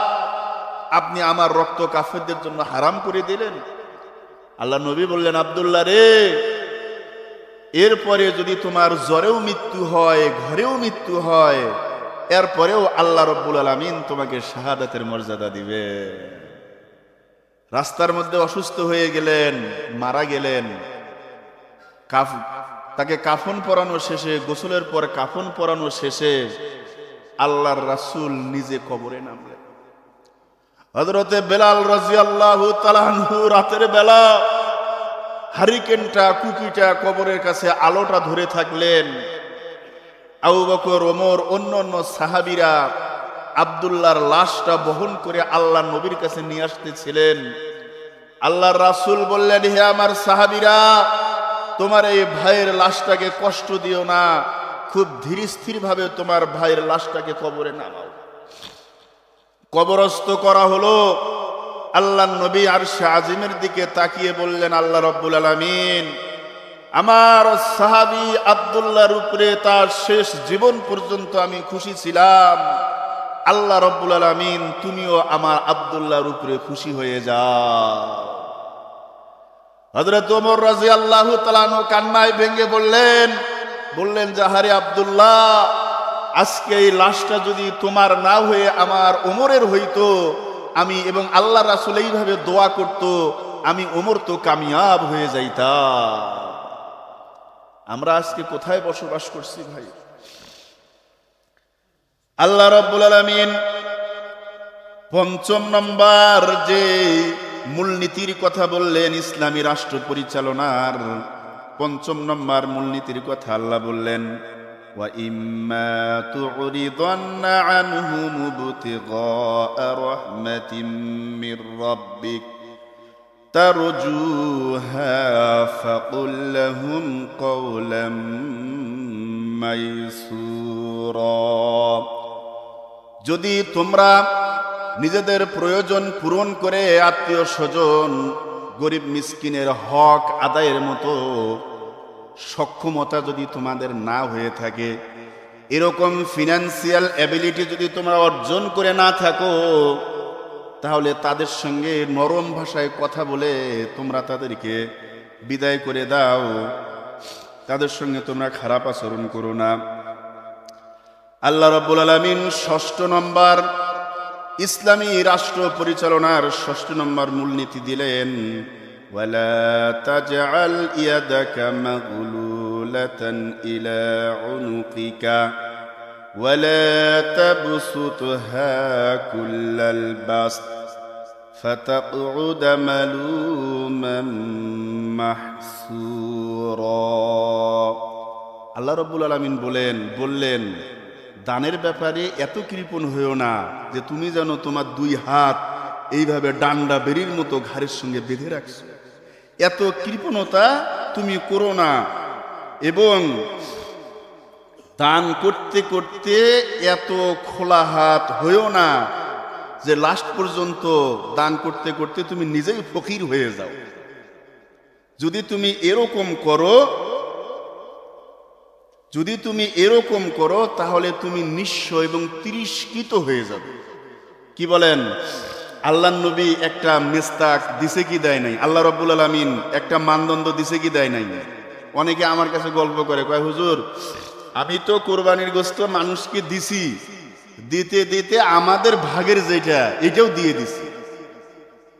আপনি আমার রক্ত কাফিরদের জন্য হারাম করে দিলেন। আল্লাহ নবী বললেন, আব্দুল্লাহ রে, এরপরে যদি তোমার জ্বরেও মৃত্যু হয়, ঘরেও মৃত্যু হয়, এরপরেও আল্লাহ রাব্বুল আলামিন তোমাকে শাহাদাতের মর্যাদা দিবে। রাস্তার মধ্যে অসুস্থ হয়ে গেলেন, মারা গেলেন। তাকে কাফন পরানো শেষে, গোসলের পর কাফন পরানো শেষে আল্লাহর রাসূল নিজে কবরে নামলেন। হযরতে বেলাল রাদিয়াল্লাহু তাআলা আনহু রাতের বেলা হারিকেনটা, কুপিটা কবরের কাছে আলোটা ধরে থাকলেন। আবু বকর, ওমর, অন্যান্য সাহাবীরা আব্দুল্লাহর লাশটা বহন করে আল্লাহ নবীর কাছে নিয়ে আসতেছিলেন। আল্লাহর রাসূল বললেন, হে আমার সাহাবীরা, তোমার এই ভাইয়ের লাশটাকে কষ্ট দিও না, খুব ধীর স্থির ভাবে তোমার ভাইয়ের লাশটাকে কবরে নামাও। কবরস্থ করা হলো। আল্লাহর নবী আরশে আজিমের দিকে তাকিয়ে বললেন, আল্লাহ রাব্বুল আলামিন, আমার সাহাবী আব্দুল্লাহর উপরে তার শেষ জীবন পর্যন্ত আমি খুশি ছিলাম। আল্লাহ রাব্বুল আলামিন, তুমিও আমার আব্দুল্লাহর উপরে খুশি হয়ে যাও। হযরত ওমর রাদিয়াল্লাহু তাআলা আনহু কান্নায় ভেঙে বললেন যে, আরে আব্দুল্লাহ, আজকে এই লাশটা যদি তোমার না হয়ে আমার ওমরের হইতো, আমি এবং আল্লাহ রাসূল এইভাবে দোয়া করত, আমি ওমর তো কামিয়াব হয়ে যাইতাম। আমরা আজকে কোথায় বসবাস করছি ভাই? আল্লাহ রাব্বুল আলামিন পঞ্চম নম্বর যে মূলনীতির কথা বললেন ইসলামী রাষ্ট্র পরিচালনার, পঞ্চম নম্বর মূলনীতির কথা আল্লাহ বললেন, ওয়া ইম্মা তুরিদান্না আনহুম ইবতিগা রাহমাতিম মির রাব্বিক তারজুহা ফাকুল লাহুম কওলাম মাইসুরা। যদি তোমরা নিজেদের প্রয়োজন পূরণ করে আত্মীয় স্বজন গরিব মিসকিনের হক আদায়ের মতো সক্ষমতা যদি তোমাদের না হয়ে থাকে, এরকম ফিনান্সিয়াল অ্যাবিলিটি যদি তোমরা অর্জন করে না থাকো, তাহলে তাদের সঙ্গে নরম ভাষায় কথা বলে তোমরা তাদেরকে বিদায় করে দাও, তাদের সঙ্গে তোমরা খারাপ আচরণ করো না। আল্লাহ রাব্বুল আলামিন ষষ্ঠ নম্বর ইসলামী রাষ্ট্র পরিচালনার ষষ্ঠ নম্বর মূলনীতি দিলেন, ওয়ালা তাজআল ইয়াদাকা মাগলুলাতান ইলা উনুকিকা ওয়ালা তাবসুতহা কুল্লাল বাসত ফাতাকউদা মালুমান মাহসুরা। আল্লাহ রাব্বুল আলামিন বললেন, দানের ব্যাপারে এত কৃপণ হইও না যে তুমি যেন তোমার দুই হাত এইভাবে ডান্ডা বেরির মতো ঘাড়ের সঙ্গে বেঁধে রাখছো। এত কৃপণতা তুমি করো না। এবং দান করতে করতে এত খোলা হাত হইও না যে লাস্ট পর্যন্ত দান করতে করতে তুমি নিজেই ফকির হয়ে যাও। যদি তুমি এরকম করো তাহলে তুমি নিঃস্ব এবং তিরস্কৃত হয়ে যাবে। কি বলেন? আল্লাহর নবী একটা মিস্তাক দিছে কি দেয় নাই? আল্লাহ রাব্বুল আলামিন একটা মানদণ্ড দিছে কি দেয় নাই? অনেকে আমার কাছে গল্প করে, কয় হুজুর, আমি তো কোরবানির গোশত মানুষকে দিছি, দিতে দিতে আমাদের ভাগের যেটা এটাও দিয়ে দিছি।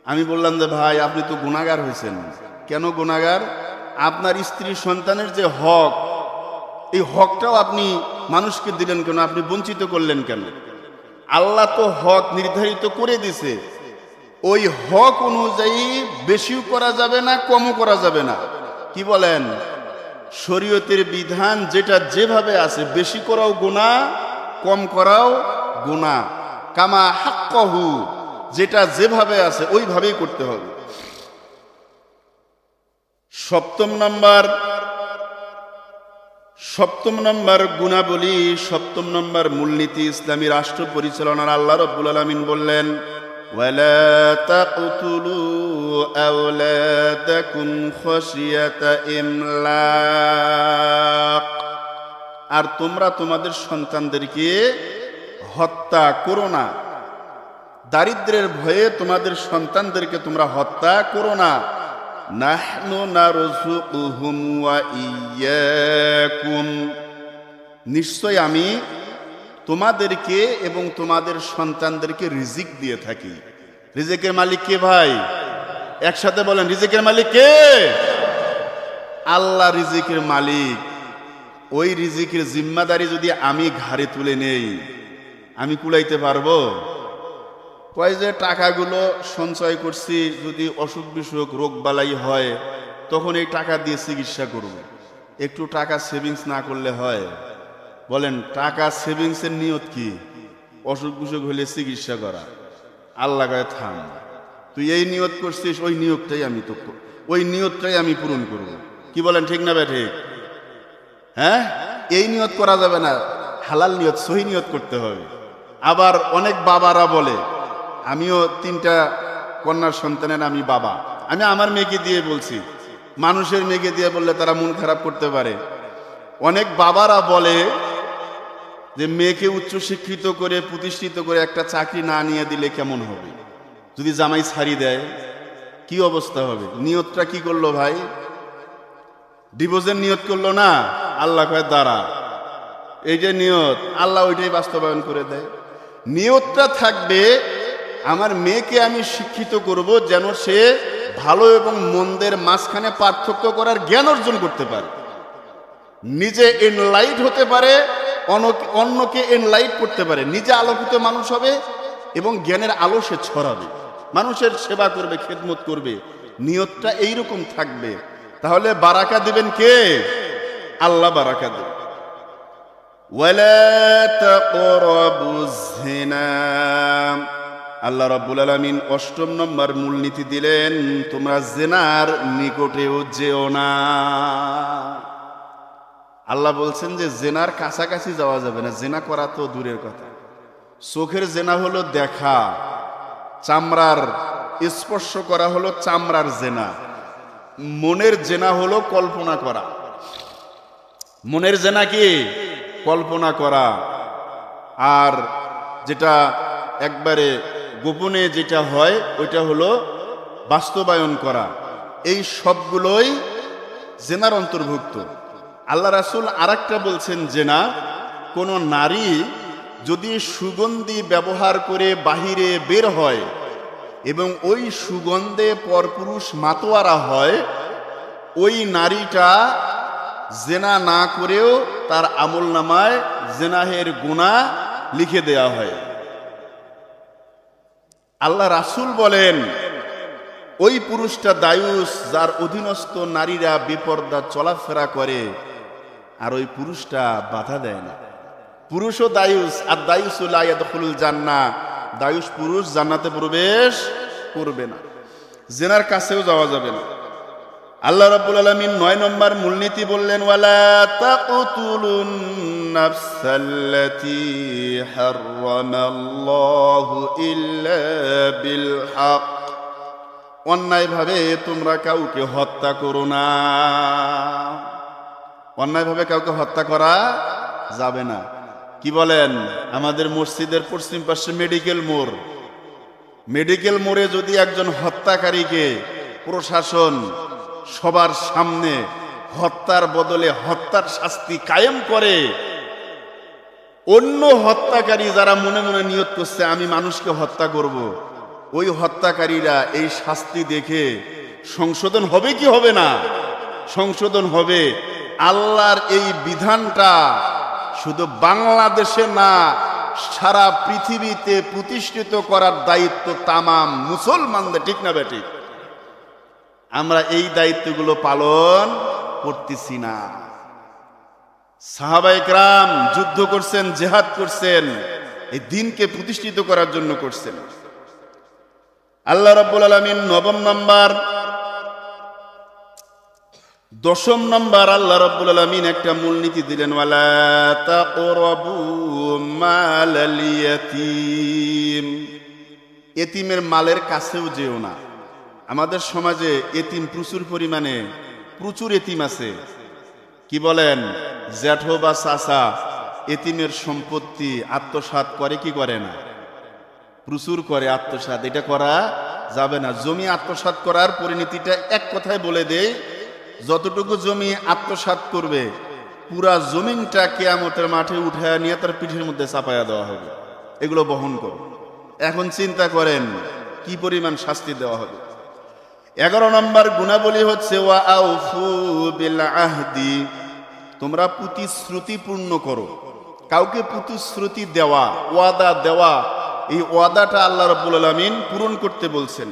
আমি বললাম যে ভাই, আপনি তো গুনাহগার হয়েছেন। কেন গুনাহগার? আপনার স্ত্রী সন্তানের যে হক, এই হকটাও আপনি মানুষকে দিলেন কেন? আপনি বঞ্চিত করলেন কেন? আল্লাহ তো হক নির্ধারিত করে দিছে, ওই হক অনুযায়ী বেশিও করা যাবে না, কমও করা যাবে না। কি বলেন? শরীয়তের বিধান যেটা যেভাবে আছে, বেশি করাও গুনাহ, কম করাও গুনাহ। কামা হাক্কাহু, যেটা যেভাবে আছে ওইভাবেই করতে হবে। সপ্তম নম্বর গুণাবলী, সপ্তম নম্বর মূলনীতি ইসলামী রাষ্ট্র পরিচালনার আল্লাহ রাব্বুল আলামিন বললেন, ওয়ালা তাকতুলু আওলাদাকুম খাশিয়াতা ইমলাক। আর তোমরা তোমাদের সন্তানদেরকে হত্যা করো না। দারিদ্র্যের ভয়ে তোমাদের সন্তানদেরকে তোমরা হত্যা করো না। নাহনু নারযুকুহুম ওয়া ইয়্যাকুম, নিশ্চয় আমি তোমাদেরকে এবং তোমাদের সন্তানদেরকে রিজিক দিয়ে থাকি। রিজিকের মালিক কে ভাই? একসাথে বলেন, রিজিকের মালিক কে? আল্লাহ রিজিকের মালিক। ওই রিজিকের জিম্মাদারি যদি আমি ঘাড়ে তুলে নেই, আমি কুলাইতে পারবো? কয় যে টাকাগুলো সঞ্চয় করছি, যদি অসুখ বিসুখ রোগ বালাই হয় তখন এই টাকা দিয়ে চিকিৎসা করব। একটু টাকা সেভিংস না করলে হয়? বলেন, টাকা সেভিংসের নিয়ত কি? অসুখ বিসুখ হলে চিকিৎসা করা। আল্লাহ কয় থাম, তুই এই নিয়ত করছিস, ওই নিয়তটাই আমি পূরণ করব। কি বলেন, ঠিক না ঠিক? হ্যাঁ, এই নিয়ত করা যাবে না, হালাল নিয়ত, সহি নিয়ত করতে হবে। আবার অনেক বাবারা বলে, আমিও 3টা কন্যার সন্তানের আমি বাবা, আমি আমার মেয়েকে দিয়ে বলছি, মানুষের মেয়েকে দিয়ে বললে তারা মন খারাপ করতে পারে। অনেক বাবারা বলে যে মেয়েকে উচ্চশিক্ষিত করে প্রতিষ্ঠিত করে একটা চাকরি না নিয়ে দিলে কেমন হবে, যদি জামাই ছাড়ি দেয় কি অবস্থা হবে? নিয়তটা কি করলো ভাই? ডিভোর্সের নিয়ত করলো না, আল্লাহ কয় দাঁড়া, এই যে নিয়ত, আল্লাহ ওইটাই বাস্তবায়ন করে দেয়। নিয়তটা থাকবে আমার মেয়েকে আমি শিক্ষিত করব যেন সে ভালো এবং মন্দের মাঝখানে পার্থক্য করার জ্ঞান অর্জন করতে পারে, নিজে এনলাইট হতে পারে, অন্যকে এনলাইট করতে পারে, নিজে আলোকিত মানুষ হবে এবং জ্ঞানের আলো সে ছড়াবে, মানুষের সেবা করবে, খেদমত করবে। নিয়তটা এইরকম থাকবে, তাহলে বারাকা দিবেন কে? আল্লাহ বারাকা দেবে। ওয়ালা তাকরাবুজ জিনা, আল্লাহ রাব্বুল আলামিন 8ম নম্বর মূলনীতি দিলেন, তোমরা জিনার নিকটেও যেও না। আল্লাহ বলছেন যে জিনার কাছাকাছি যাওয়া যাবে না। জিনা করা তো দূরের কথা, চোখের জিনা হলো দেখা, চামড়ার স্পর্শ করা হলো চামড়ার জিনা, মনের জিনা হলো কল্পনা করা। মনের জিনা কি? কল্পনা করা। আর যেটা একবারে গোপনে যেটা হয় ওইটা হলো বাস্তবায়ন করা। এই সবগুলোই জেনার অন্তর্ভুক্ত। আল্লাহ রাসূল আরেকটা বলছেন, জেনা কোন নারী যদি সুগন্ধি ব্যবহার করে বাহিরে বের হয় এবং ওই সুগন্ধে পরপুরুষ মাতোয়ারা হয়, ওই নারীটা জেনা না করেও তার আমলনামায় জেনাহের গুনাহ লিখে দেয়া হয়। আল্লাহ রাসূল বলেন, ওই পুরুষটা দায়ুস যার অধীনস্থ নারীরা বেপরদা চলাফেরা করে, আর ওই পুরুষটা বাধা দেয় না। পুরুষও দায়ুস, আর দায়ুস লা ইয়াদখুলুল জান্নাহ, দায়ুস পুরুষ জান্নাতে প্রবেশ করবে না, জেনার কাছেও যাওয়া যাবে না। আল্লাহ রাব্বুল আলামিন 9 নম্বর মূলনীতি বললেন, ওয়ালা তাকতুলুন নাফসাল্লাতী হারামাল্লাহু ইল্লা বিল হক, অন্যায়ভাবে তোমরা কাউকে হত্যা করো না। অন্যায়ভাবে কাউকে হত্যা করা যাবে না। কি বলেন, আমাদের মসজিদের পশ্চিম পাশে মেডিকেল মোড়ে যদি একজন হত্যাকারীকে প্রশাসন সবার সামনে হত্যার বদলে হত্যার শাস্তি কায়েম করে, অন্য হত্যাকারী যারা মনে মনে নিয়ত করছে আমি মানুষকে হত্যা করব, ওই হত্যাকারীরা এই শাস্তি দেখে সংশোধন হবে কি হবে না? সংশোধন হবে। আল্লাহর এই বিধানটা শুধু বাংলাদেশে না, সারা পৃথিবীতে প্রতিষ্ঠিত করার দায়িত্ব তামাম মুসলমানদের, ঠিক না বেঠিক? আমরা এই দায়িত্বগুলো পালন করতেছি না। সাহাবায়ে কেরাম যুদ্ধ করছেন, জিহাদ করছেন, এই দ্বীনকে প্রতিষ্ঠিত করার জন্য করছেন। আল্লাহ রাব্বুল আলামিন 9 নম্বর 10 নম্বর আল্লাহ রাব্বুল আলামিন একটা মূলনীতি দিলেন, ওয়ালা তাকরাবু মালাল ইয়াতীম, এতিমের মালের কাছেও যেও না। আমাদের সমাজে এতিম প্রচুর পরিমাণে, প্রচুর এতিম আছে। কি বলেন, জ্যাঠো বা চাচা এতিমের সম্পত্তি আত্মসাৎ করে কি করে না? প্রচুর করে আত্মসাৎ। এটা করা যাবে না। জমি আত্মসাৎ করার পরিণতিটা এক কথায় বলে দেই, যতটুকু জমি আত্মসাৎ করবে পুরা জমিনটা কিয়ামতের মাঠে উঠায় নিয়ে তার পিঠের মধ্যে চাপায়া দেওয়া হবে। এগুলো বহন করো। এখন চিন্তা করেন কি পরিমাণ শাস্তি দেওয়া হবে। 11 নম্বর গুণাবলী হচ্ছে, ওয়া আউফু বিল আহদি, তোমরা প্রতিশ্রুতি পূর্ণ করো। কাউকে প্রতিশ্রুতি দেওয়া, ওয়াদা দেওয়া, এই ওয়াদাটা আল্লাহ রাব্বুল আলামিন পূরণ করতে বলছেন।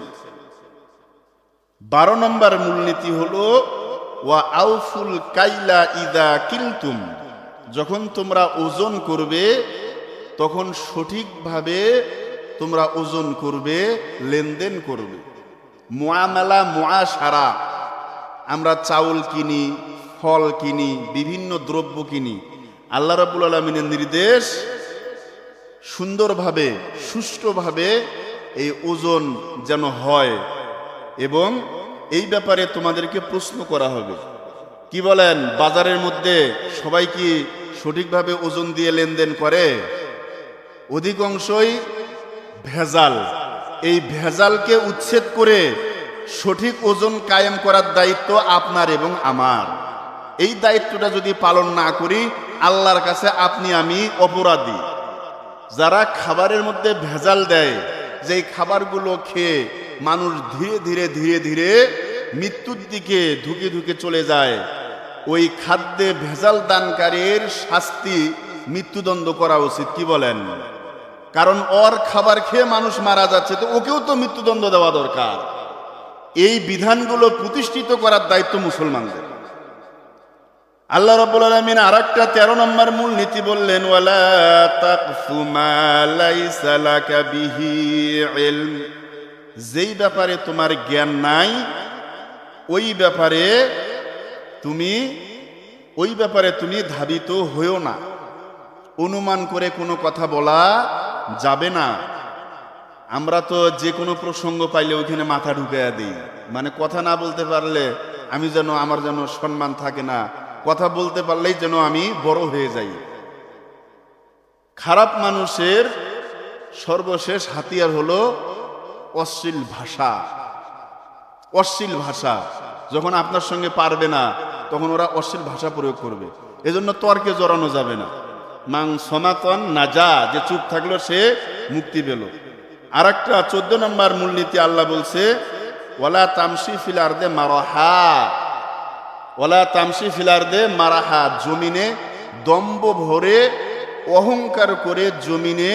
12 নম্বর মূলনীতি হলো, ওয়া আউফুল কাইলা ইদা কিলতুম, যখন তোমরা ওজন করবে তখন সঠিকভাবে তোমরা ওজন করবে, লেনদেন করবে। মুআমালা মুআশারা, আমরা চাউল কিনি, ফল কিনি, বিভিন্ন দ্রব্য কিনি। আল্লাহ রাব্বুল আলামিনের নির্দেশ সুন্দরভাবে সুষ্ঠুভাবে এই ওজন যেন হয়, এবং এই ব্যাপারে তোমাদেরকে প্রশ্ন করা হবে। কি বলেন, বাজারের মধ্যে সবাই কি সঠিকভাবে ওজন দিয়ে লেনদেন করে? অধিকাংশই ভেজাল। এই ভেজালকে উচ্ছেদ করে সঠিক ওজন কায়েম করার দায়িত্ব আপনার এবং আমার। এই দায়িত্বটা যদি পালন না করি, আল্লাহর কাছে আপনি আমি অপরাধী। যারা খাবারের মধ্যে ভেজাল দেয়, যেই খাবারগুলো খেয়ে মানুষ ধীরে ধীরে ধীরে ধীরে মৃত্যুর দিকে ধুকে ধুকে চলে যায়, ওই খাদ্যে ভেজাল দানকারীর শাস্তি মৃত্যুদণ্ড করা উচিত। কি বলেন? কারণ ওর খাবার খেয়ে মানুষ মারা যাচ্ছে, তো ওকেও তো মৃত্যুদণ্ড দেওয়া দরকার। এই বিধানগুলো প্রতিষ্ঠিত করার দায়িত্ব মুসলমানদের। আল্লাহ রাব্বুল আলামিন আরেকটা 13 নম্বর মূল নীতি বললেন, ওয়ালা তাকফু মা লাইসা লাকা বিহি ইলম। যেই ব্যাপারে তোমার জ্ঞান নাই, ওই ব্যাপারে তুমি ধাবিত হইও না। অনুমান করে কোনো কথা বলা যাবে না। আমরা তো যে কোনো প্রসঙ্গ পাইলে ওইখানে মাথা ঢুকাইয়া দিই, মানে কথা না বলতে পারলে আমার যেন সম্মান থাকে না, কথা বলতে পারলেই যেন আমি বড় হয়ে যাই। খারাপ মানুষের সর্বশেষ হাতিয়ার হলো অশ্লীল ভাষা। অশ্লীল ভাষা যখন আপনার সঙ্গে পারবে না, তখন ওরা অশ্লীল ভাষা প্রয়োগ করবে। এজন্য তর্কে জড়ানো যাবে না। মাং সমাতন নাজা, যে চুপ থাকলো সে মুক্তি পেল। আর একটা 14 নম্বর মূলনীতি আল্লাহ বলছে, ওয়ালা তামশি ফিল আরদে মারাহা। ওয়ালা তামশি ফিল আরদে মারাহা, জমিনে দম্ভ ভরে অহংকার করে জমিনে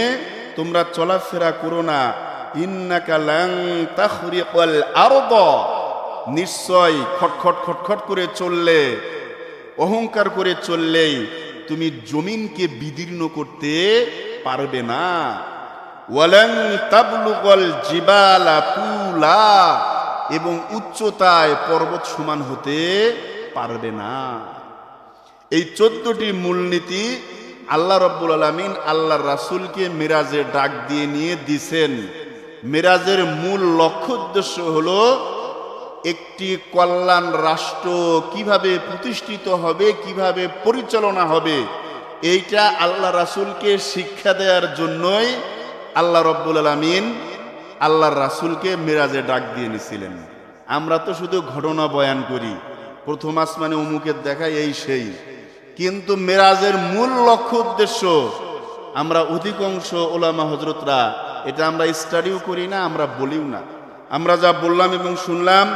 তোমরা চলাফেরা করো না। ইন্নাকা লান তাখরিকাল আরদ, নিশ্চয় খটখট খটখট করে চললে, অহংকার করে চললেই তুমি জমিনকে বিদীর্ণ করতে পারবে না। ওয়ালান তাবলুগাল জিবালা তুলা, এবং উচ্চতায় পর্বত সমান হতে পারবে না। এই 14টি মূলনীতি আল্লাহ রাব্বুল আলামিন আল্লাহর রাসূলকে মিরাজে ডাক দিয়ে নিয়ে দিছেন। মিরাজের মূল লক্ষ্য উদ্দেশ্য হলো একটি কল্যাণ রাষ্ট্র কিভাবে প্রতিষ্ঠিত হবে, কিভাবে পরিচালনা হবে, এইটা আল্লাহ রাসূলকে শিক্ষা দেওয়ার জন্যই আল্লাহ রাব্বুল আলামিন আল্লাহর রাসূলকে মিরাজে ডাক দিয়ে নিয়েছিলেন। আমরা তো শুধু ঘটনা বয়ান করি, প্রথম আসমানে অমুকের দেখা, এই সেই, কিন্তু মিরাজের মূল লক্ষ্য উদ্দেশ্য আমরা অধিকাংশ ওলামা হযরতরা এটা আমরা স্টাডিও করি না, আমরা বলিও না। আমরা যা বললাম এবং শুনলাম